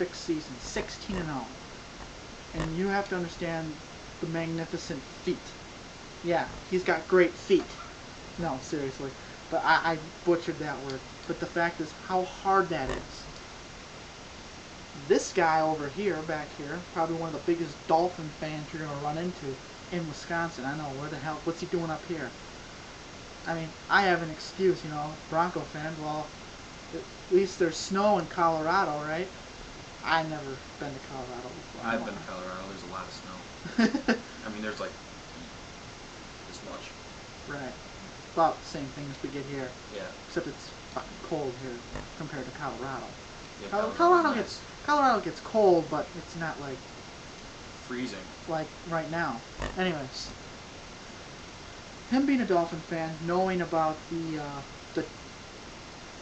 perfect season, 16-0. And you have to understand the magnificent feet. Yeah, he's got great feet. No, seriously. But I butchered that word. But the fact is how hard that is. This guy over here, back here, probably one of the biggest Dolphin fans you're going to run into in Wisconsin. I know, where the hell, what's he doing up here? I mean, I have an excuse, Bronco fan. Well, at least there's snow in Colorado, right? I've never been to Colorado before. I've been to Colorado. There's a lot of snow. I mean, there's like this much. Right. About the same thing as we get here. Yeah. Except it's fucking cold here compared to Colorado. Yeah, Colorado gets cold, but it's not like freezing. Like right now. Anyways, him being a Dolphin fan, knowing about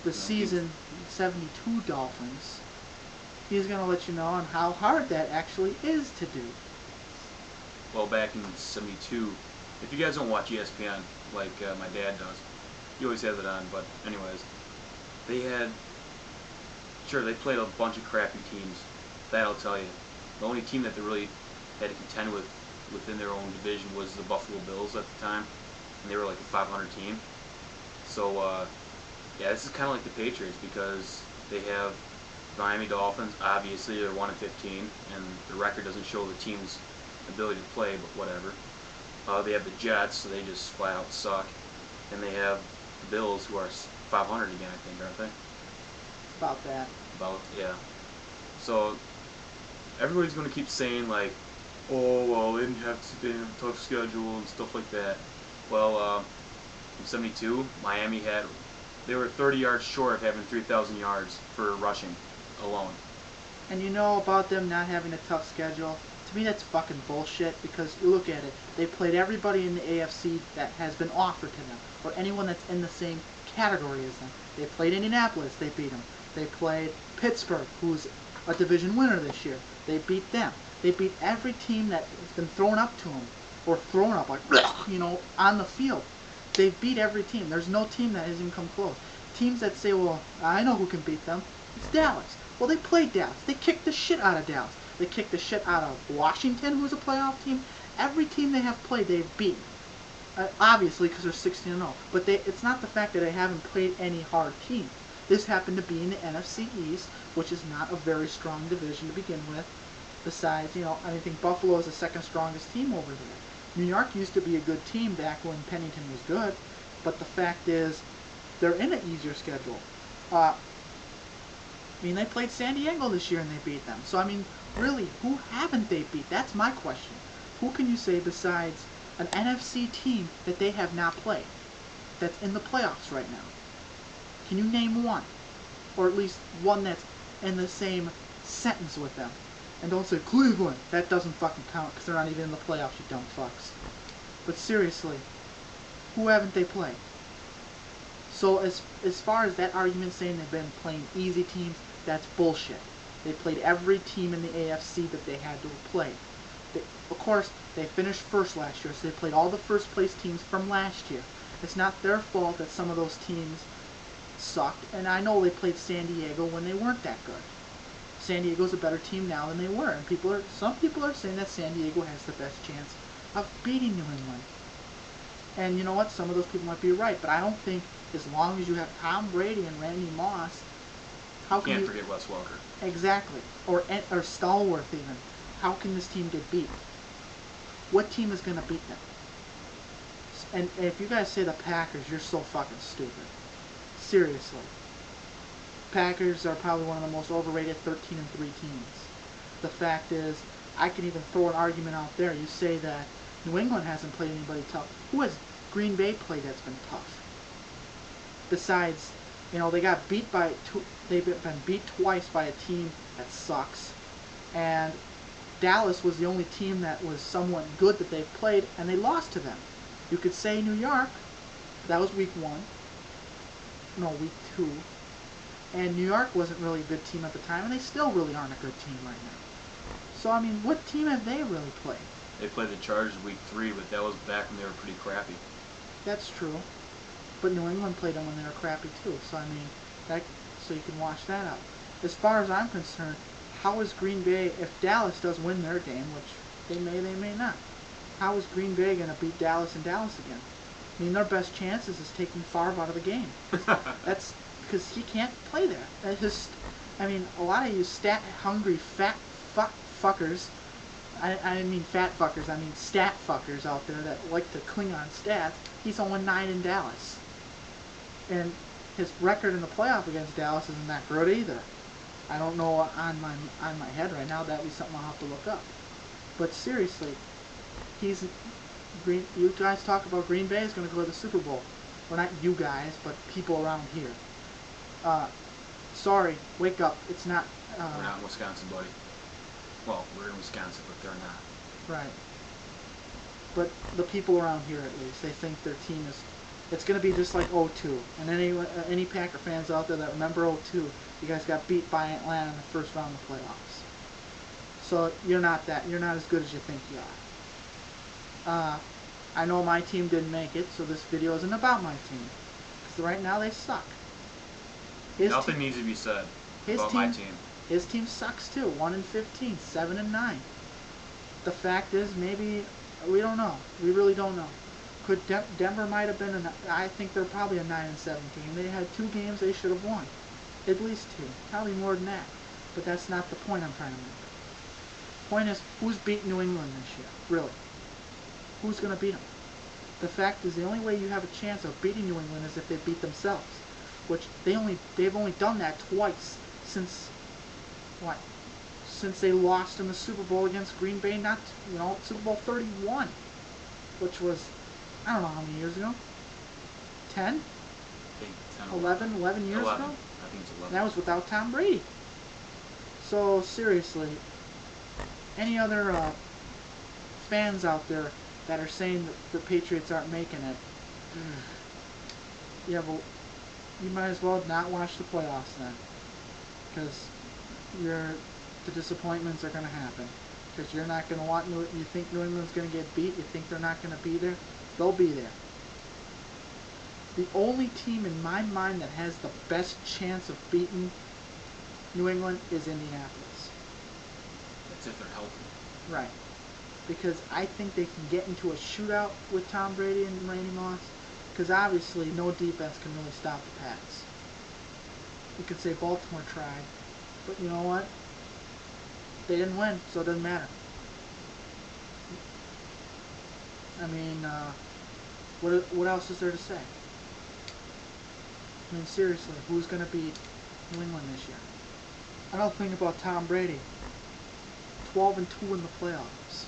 the season 72 Dolphins, he's gonna let you know on how hard that actually is to do. Well, back in '72, if you guys don't watch ESPN like my dad does, he always has it on. But anyways, they played a bunch of crappy teams. That I'll tell you. The only team that they really had to contend with within their own division was the Buffalo Bills at the time, and they were like a 500 team. So yeah, this is kind of like the Patriots because they have Miami Dolphins. Obviously, they're 1-15, and the record doesn't show the team's ability to play, but whatever. They have the Jets, so they just flat out suck, and they have the Bills, who are 500 again, I think, aren't they? About that. Yeah. So everybody's going to keep saying like, oh well, they didn't have a tough schedule and stuff like that. Well, in '72, Miami they were 30 yards short of having 3,000 yards for rushing alone. And you know about them not having a tough schedule? To me, that's fucking bullshit because you look at it. They played everybody in the AFC that has been offered to them, or anyone that's in the same category as them. They played Indianapolis, they beat them. They played Pittsburgh, who's a division winner this year. They beat them. They beat every team that has been thrown up to them, or thrown up, like, on the field. They beat every team. There's no team that has even come close. Teams that say, well, I know who can beat them. It's Dallas. Well, they played Dallas. They kicked the shit out of Dallas. They kicked the shit out of Washington, who's a playoff team. Every team they have played, they've beaten. Obviously, because they're 16-0. But it's not the fact that they haven't played any hard teams. This happened to be in the NFC East, which is not a very strong division to begin with. Besides, I think Buffalo is the second strongest team over there. New York used to be a good team back when Pennington was good, but the fact is, they're in an easier schedule. They played San Diego this year and they beat them. So, really, who haven't they beat? That's my question. Who can you say besides an NFC team that they have not played, that's in the playoffs right now? Can you name one? Or at least one that's in the same sentence with them? And don't say Cleveland. That doesn't fucking count because they're not even in the playoffs, you dumb fucks. But seriously, who haven't they played? So as far as that argument saying they've been playing easy teams, that's bullshit. They played every team in the AFC that they had to play. Of course, they finished first last year, so they played all the first place teams from last year. It's not their fault that some of those teams sucked, and I know they played San Diego when they weren't that good. San Diego's a better team now than they were, and some people are saying that San Diego has the best chance of beating New England. And you know what? Some of those people might be right, but I don't think as long as you have Tom Brady and Randy Moss, how can you... Can't forget Wes Welker. Exactly. Or Stallworth even. How can this team get beat? What team is going to beat them? And if you guys say the Packers, you're so fucking stupid. Seriously. Packers are probably one of the most overrated 13-3 teams. The fact is, I can even throw an argument out there. You say that New England hasn't played anybody tough. Who has Green Bay played that's been tough? Besides, they got beat by they've been beat twice by a team that sucks. And Dallas was the only team that was somewhat good that they've played, and they lost to them. You could say New York, that was week 1. No, week 2. And New York wasn't really a good team at the time, and they still really aren't a good team right now. So, what team have they really played? They played the Chargers week 3, but that was back when they were pretty crappy. That's true. But New England played them when they were crappy too. So, so you can wash that out. As far as I'm concerned, how is Green Bay, if Dallas does win their game, which they may not, how is Green Bay going to beat Dallas in Dallas again? I mean, their best chances is taking Favre out of the game. That's because he can't play there. A lot of you stat-hungry fat fuckers, I mean fat fuckers, I mean stat fuckers out there that like to cling on stats, he's 0-9 in Dallas. And his record in the playoff against Dallas isn't that good either. I don't know on my head right now. That'd be something I'll have to look up. But seriously, you guys talk about Green Bay is going to go to the Super Bowl. Well, not you guys, but people around here. Sorry, wake up. It's not. We're not in Wisconsin, buddy. Well, we're in Wisconsin, but they're not. Right. But the people around here, at least, they think their team is. It's going to be just like 0-2. And any Packer fans out there that remember 0-2, you guys got beat by Atlanta in the first round of the playoffs. So you're not as good as you think you are. I know my team didn't make it, so this video isn't about my team. Because right now they suck. Nothing needs to be said about my team. His team sucks too. 1-15, 7-9. The fact is, maybe we don't know. We really don't know. Could Denver might have been? I think they're probably a 9-7 team. They had 2 games they should have won, at least 2, probably more than that. But that's not the point I'm trying to make. Point is, who's beating New England this year? Really? Who's going to beat them? The fact is, the only way you have a chance of beating New England is if they beat themselves, which they've only done that twice since what? Since they lost in the Super Bowl against Green Bay, Super Bowl 31, which was, I don't know how many years ago. 10? 11 years 11. ago? I think it's 11. And that was without Tom Brady. So seriously, any other fans out there that are saying that the Patriots aren't making it, yeah, well, you might as well not watch the playoffs then, because the disappointments are going to happen. Because you're not going to want you think New England's going to get beat. You think they're not going to be there. They'll be there. The only team in my mind that has the best chance of beating New England is Indianapolis. That's if they're healthy. Right. Because I think they can get into a shootout with Tom Brady and Randy Moss. Because obviously no defense can really stop the Pats. You could say Baltimore tried. But you know what? They didn't win, so it doesn't matter. I mean, what else is there to say? I mean, seriously, who's going to beat New England this year? Another thing about Tom Brady. 12-2 in the playoffs.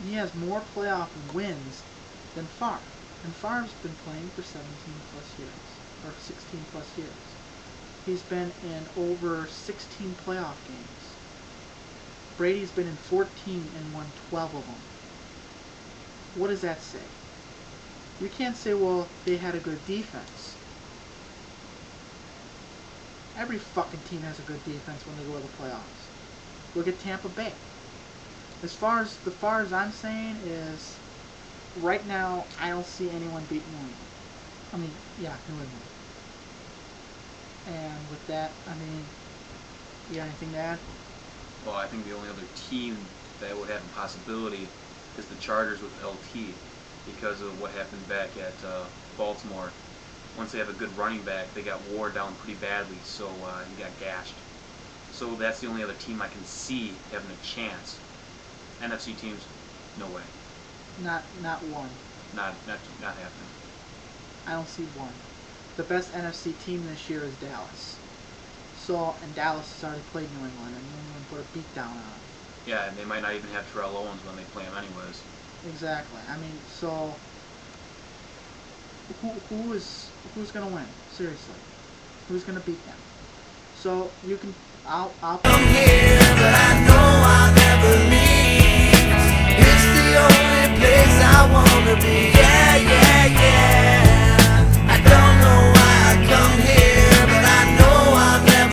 He has more playoff wins than Favre. And Favre's been playing for 17 plus years. Or 16 plus years. He's been in over 16 playoff games. Brady's been in 14 and won 12 of them. What does that say? You can't say, well, they had a good defense. Every fucking team has a good defense when they go to the playoffs. Look at Tampa Bay. As far as I'm saying is, right now, I don't see anyone beating New England. I mean, yeah, New England. And with that, I mean, you got anything to add? Well, I think the only other team that would have a possibility is the Chargers with LT, because of what happened back at Baltimore. Once they have a good running back, they got wore down pretty badly, so he got gashed. So that's the only other team I can see having a chance. NFC teams, no way. Not one. Not happening. I don't see one. The best NFC team this year is Dallas. So, and Dallas has already played New England, and New England put a beat down on them. Yeah, and they might not even have Terrell Owens when they play him anyways. Exactly. I mean, so who's gonna win? Seriously, who's gonna beat them? So you can. I'm here, but I know I'll never leave. It's the only place I wanna be.